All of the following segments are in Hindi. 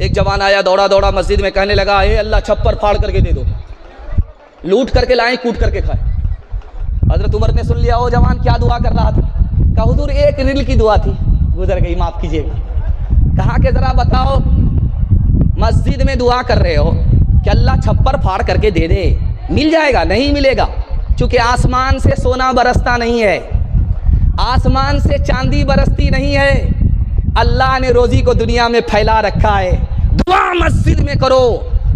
एक जवान आया दौड़ा दौड़ा मस्जिद में, कहने लगा ए अल्लाह छप्पर फाड़ करके दे दो, लूट करके लाए कूट करके खाए। हजरत उमर ने सुन लिया, वो जवान क्या दुआ कर रहा था? कहा हुजूर एक रिल की दुआ थी, गुजर गई, माफ कीजिएगा। कहा कि जरा बताओ, मस्जिद में दुआ कर रहे हो कि अल्लाह छप्पर फाड़ करके दे दे, मिल जाएगा? नहीं मिलेगा, क्योंकि आसमान से सोना बरसता नहीं है, आसमान से चांदी बरसती नहीं है। अल्लाह ने रोजी को दुनिया में फैला रखा है। दुआ मस्जिद में करो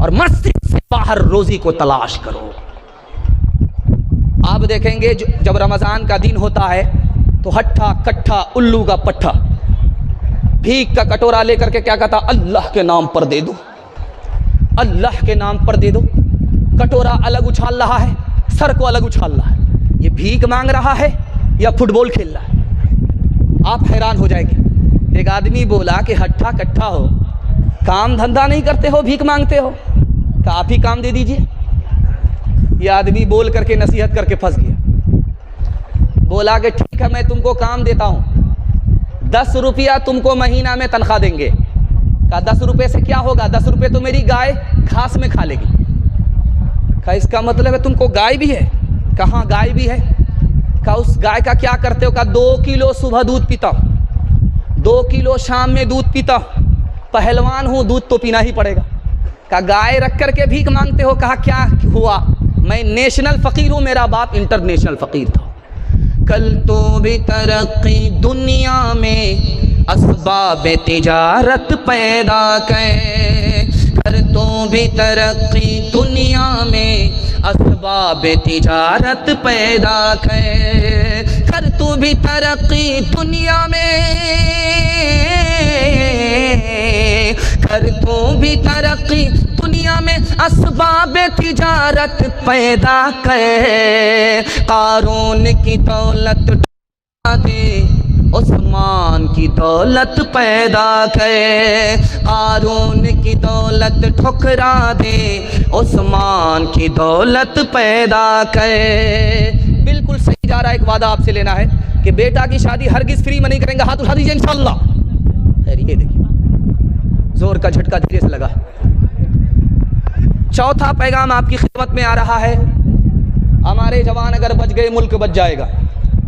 और मस्जिद से बाहर रोजी को तलाश करो। आप देखेंगे जब रमजान का दिन होता है तो हट्ठा कट्ठा उल्लू का पट्ठा भीख का कटोरा लेकर के क्या कहता, अल्लाह के नाम पर दे दो, अल्लाह के नाम पर दे दो। कटोरा अलग उछाल रहा है, सर को अलग उछाल रहा है। ये भीख मांग रहा है या फुटबॉल खेल रहा है? आप हैरान हो जाएंगे। एक आदमी बोला कि हट्ठा कट्ठा हो, काम धंधा नहीं करते हो, भीख मांगते हो, तो आप ही काम दे दीजिए। ये आदमी बोल करके नसीहत करके फंस गया। बोला कि ठीक है मैं तुमको काम देता हूँ, 10 रुपया तुमको महीना में तनख्वाह देंगे। कहा 10 रुपये से क्या होगा? 10 रुपये तो मेरी गाय घास में खा लेगी। कहा इसका मतलब है तुमको गाय भी है? कहाँ गाय भी है? कहा उस गाय का क्या करते हो? कहा 2 किलो सुबह दूध पीता हूँ, 2 किलो शाम में दूध पीता हूँ, पहलवान हूँ, दूध तो पीना ही पड़ेगा। कहा गाय रख करके भीख मांगते हो? कहा क्या हुआ, मैं नेशनल फ़कीर हूँ, मेरा बाप इंटरनेशनल फ़कीर था। कल तो भी तरक्की दुनिया में असबाब तिजारत पैदा कर, कर तो भी तरक्की दुनिया में असबाब तिजारत पैदा कर, कर तो भी तरक्की दुनिया में, कर तो भी तरक्की दुनिया में असबाब तिजारत पैदा कर। कारून की दौलत ठुकरा दे, उस्मान की दौलत पैदा कर। कारून की दौलत ठुकरा दे, उस्मान की दौलत पैदा कर। बिल्कुल सही जा रहा है। एक वादा आपसे लेना है कि बेटा की शादी हरगिज फ्री में नहीं करेंगे, हाथ उठा दीजिए इंशाअल्लाह। ये देखिए जोर का झटका धीरे से लगा। चौथा पैगाम आपकी खिदमत में आ रहा है, हमारे जवान अगर बच गए मुल्क बच जाएगा,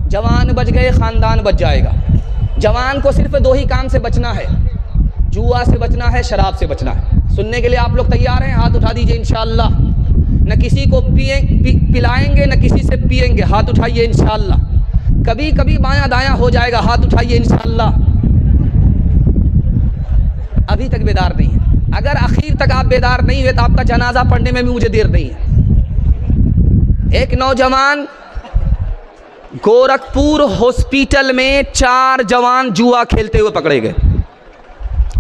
जवान बच गए खानदान बच जाएगा। जवान को सिर्फ 2 ही काम से बचना है, जुआ से बचना है, शराब से बचना है। सुनने के लिए आप लोग तैयार हैं? हाथ उठा दीजिए इंशाअल्लाह। न किसी को पिलाएंगे न किसी से पिएंगे, हाथ उठाइए इंशाअल्लाह। कभी कभी बायां दायां हो जाएगा, हाथ उठाइए इंशाअल्लाह। अभी तक बेदार नहीं है। अगर आखिर तक आप बेदार नहीं हुए तो आपका जनाजा पढ़ने में भी मुझे देर नहीं है। एक नौजवान गोरखपुर हॉस्पिटल में 4 जवान जुआ खेलते हुए पकड़े गए।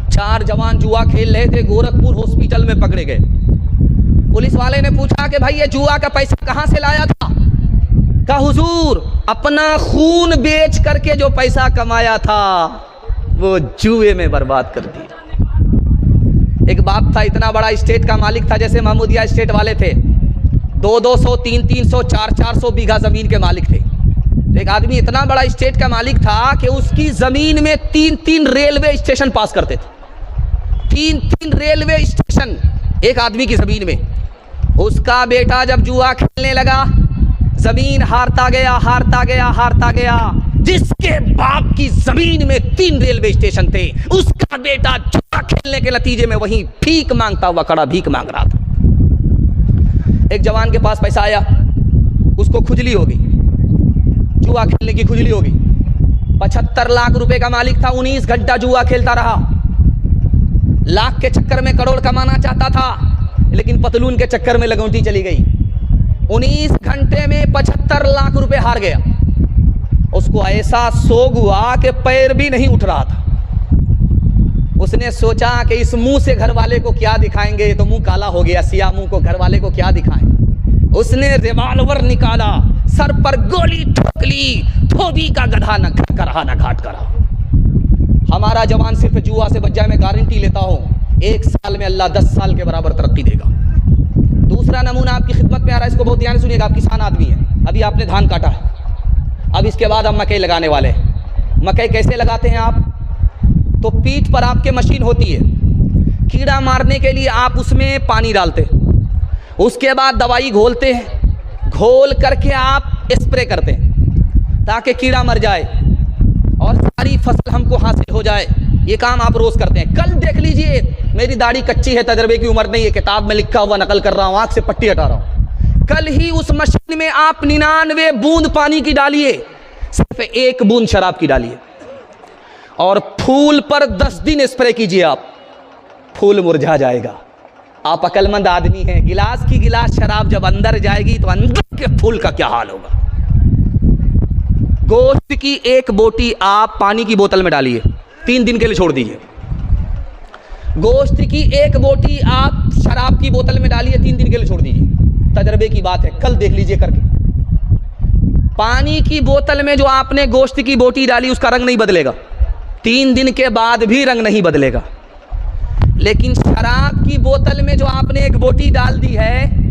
4 जवान जुआ खेल रहे थे, गोरखपुर हॉस्पिटल में पकड़े गए। पुलिस वाले ने पूछा कि भाई ये जुआ का पैसा कहां से लाया था? कहा हुजूर अपना खून बेच करके जो पैसा कमाया था वो जुए में बर्बाद कर दिया। एक बाप था, इतना बड़ा स्टेट का मालिक था, जैसे महमूदिया स्टेट वाले थे, 200-200, 300-300, 400-400 बीघा जमीन के मालिक थे। तो एक आदमी इतना बड़ा स्टेट का मालिक था कि उसकी जमीन में 3-3 रेलवे स्टेशन पास करते थे। 3-3 रेलवे स्टेशन एक आदमी की जमीन में। उसका बेटा जब जुआ खेलने लगा, जमीन हारता गया, हारता गया, हारता गया। जिसके बाप की जमीन में 3 रेलवे स्टेशन थे, उसका बेटा जुआ खेलने के नतीजे में वहीं भीख मांगता हुआ खड़ा भीख मांग रहा था। एक जवान के पास पैसा आया, उसको खुजली हो गई, जुआ खेलने की खुजली हो गई। 75 लाख रुपए का मालिक था, 19 घंटा जुआ खेलता रहा। लाख के चक्कर में करोड़ कमाना चाहता था, लेकिन पतलून के चक्कर में लगौटी चली गई। 19 घंटे में 75 लाख रुपए हार गया। उसको ऐसा सोग हुआ कि पैर भी नहीं उठ रहा था। उसने सोचा कि इस मुंह से घर वाले को क्या दिखाएंगे, तो मुंह काला हो गया, सिया मुंह को घर वाले को क्या दिखाएं। उसने रिवॉल्वर निकाला, सर पर गोली ठोक ली, धोबी का गधा न घर का रहा न घाट का रहा। हमारा जवान सिर्फ जुआ से बच जाए, मैं गारंटी लेता हूँ 1 साल में अल्लाह 10 साल के बराबर तरक्की देगा। दूसरा नमूना आपकी खिदमत में आ रहा है, इसको बहुत ध्यान से सुनिएगा। आप किसान आदमी हैं, अभी आपने धान काटा है, अब इसके बाद हम मकई लगाने वाले हैं। मकई कैसे लगाते हैं आप? तो पीठ पर आपके मशीन होती है, कीड़ा मारने के लिए आप उसमें पानी डालते हैं, उसके बाद दवाई घोलते हैं, घोल करके आप स्प्रे करते हैं ताकि कीड़ा मर जाए और सारी फसल हमको हासिल हो जाए। ये काम आप रोज़ करते हैं। कल देख लीजिए, मेरी दाढ़ी कच्ची है, तजर्बे की उम्र नहीं है, किताब में लिखा हुआ नकल कर रहा हूँ, आँख से पट्टी हटा रहा हूँ। कल ही उस मशीन में आप 99 बूंद पानी की डालिए, सिर्फ 1 बूंद शराब की डालिए और फूल पर 10 दिन स्प्रे कीजिए, आप फूल मुरझा जाएगा। आप अक्लमंद आदमी हैं, गिलास की गिलास शराब जब अंदर जाएगी तो अंदर के फूल का क्या हाल होगा। गोश्त की 1 बोटी आप पानी की बोतल में डालिए, 3 दिन के लिए छोड़ दीजिए। गोश्त की 1 बोटी आप शराब की बोतल में डालिए, 3 दिन के लिए छोड़ दीजिए। तजर्बे की बात है, कल देख लीजिए करके। पानी की बोतल में जो आपने गोश्त की बोटी डाली उसका रंग नहीं बदलेगा, 3 दिन के बाद भी रंग नहीं बदलेगा। लेकिन शराब की बोतल में जो आपने 1 बोटी डाल दी है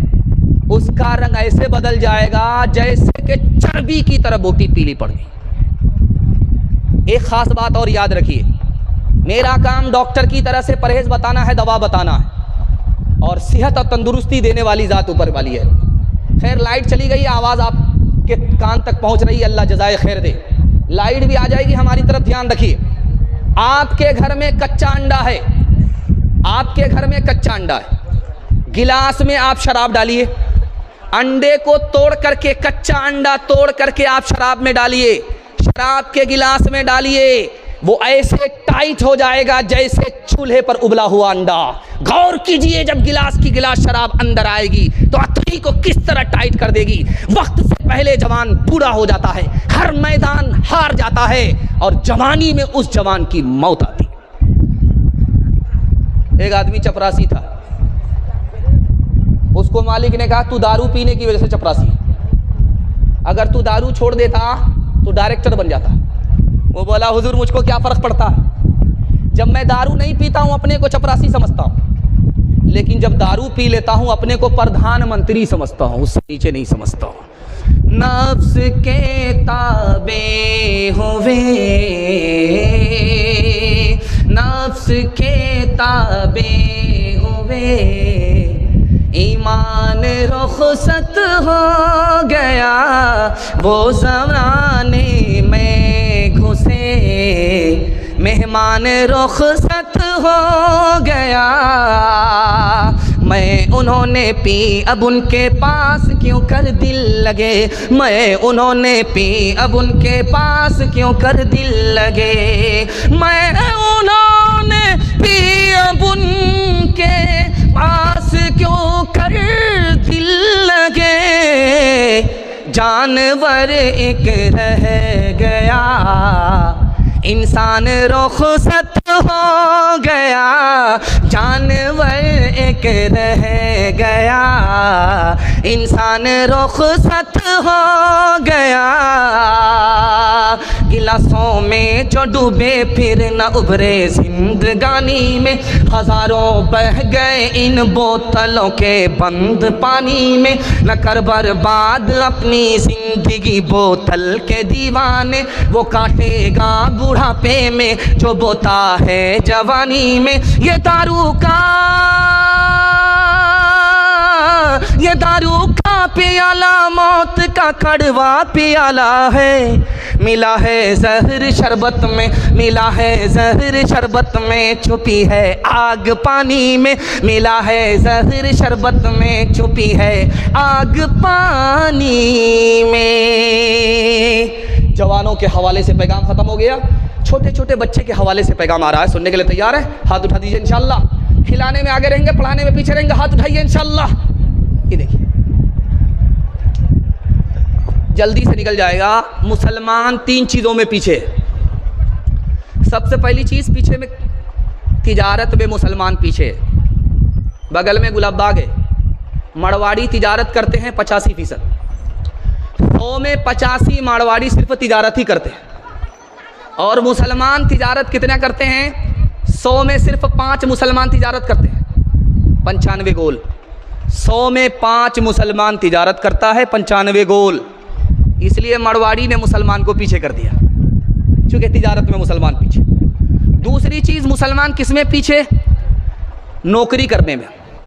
उसका रंग ऐसे बदल जाएगा जैसे कि चर्बी की तरह बोटी पीली पड़ गई। एक खास बात और याद रखिए, मेरा काम डॉक्टर की तरह से परहेज बताना है, दवा बताना है, और सेहत और तंदुरुस्ती देने वाली ज़ात ऊपर वाली है। खैर लाइट चली गई, आवाज़ आपके कान तक पहुंच रही है, अल्लाह जज़ाए खैर दे। लाइट भी आ जाएगी, हमारी तरफ ध्यान रखिए। आपके घर में कच्चा अंडा है, आपके घर में कच्चा अंडा है, गिलास में आप शराब डालिए, अंडे को तोड़ करके, कच्चा अंडा तोड़ करके आप शराब में डालिए, शराब के गिलास में डालिए, वो ऐसे टाइट हो जाएगा जैसे चूल्हे पर उबला हुआ अंडा। गौर कीजिए, जब गिलास की गिलास शराब अंदर आएगी तो अतरी को किस तरह टाइट कर देगी। वक्त से पहले जवान बूढ़ा हो जाता है, हर मैदान हार जाता है और जवानी में उस जवान की मौत आती। एक आदमी चपरासी था, उसको मालिक ने कहा तू दारू पीने की वजह से चपरासी है, अगर तू दारू छोड़ देता तो डायरेक्टर बन जाता। वो बोला हुजूर मुझको क्या फ़र्क पड़ता है, जब मैं दारू नहीं पीता हूँ अपने को चपरासी समझता हूँ, लेकिन जब दारू पी लेता हूँ अपने को प्रधानमंत्री समझता हूँ, उससे नीचे नहीं समझता हूँ। नफ्स के ताबे होवे, नफ्स के ताबे होवे, ईमान रुखसत हो गया वो ज़माने में घुसे, मेहमान रुखसत हो गया। मैं उन्होंने पी अब उनके पास क्यों कर दिल लगे, मैं उन्होंने पी अब उनके पास क्यों कर दिल लगे, मैं उन्होंने पी अब उनके पास क्यों कर दिल लगे। जानवर एक रह गया, इंसान रुखसत हो गया, जानवर एक रह गया, इंसान रुखसत हो गया। गिलासों में जो डूबे फिर न उभरे जिंदगानी में, हजारों बह गए इन बोतलों के बंद पानी में। न कर बर्बाद अपनी जिंदगी बोतल के दीवाने, वो काटेगा बुढ़ापे में जो बोता है जवानी में। ये दारू का प्याला मौत का कड़वा प्याला है, मिला है जहर शरबत में, मिला है जहर शरबत में, छुपी है आग पानी में, मिला है जहर शरबत में, छुपी है आग पानी में। जवानों के हवाले से पैगाम खत्म हो गया, छोटे छोटे बच्चे के हवाले से पैगाम आ रहा है। सुनने के लिए तैयार है? हाथ उठा दीजिए इंशाल्लाह। खिलाने में आगे रहेंगे, पढ़ाने में पीछे रहेंगे, हाथ उठाइए इंशाल्लाह। ये देखिए जल्दी से निकल जाएगा। मुसलमान 3 चीज़ों में पीछे। सबसे पहली चीज़ पीछे में तिजारत में मुसलमान पीछे। बगल में गुलाब बाग है, मारवाड़ी तिजारत करते हैं 85%। 100 में 85 मारवाड़ी सिर्फ तिजारत ही करते हैं। और मुसलमान तिजारत कितना करते हैं? 100 में सिर्फ 5 मुसलमान तिजारत करते हैं, 95 गोल। 100 में 5 मुसलमान तिजारत करता है, 95 गोल। इसलिए मारवाड़ी ने मुसलमान को पीछे कर दिया, क्योंकि तिजारत में मुसलमान पीछे। दूसरी चीज़, मुसलमान किस में पीछे? नौकरी करने में।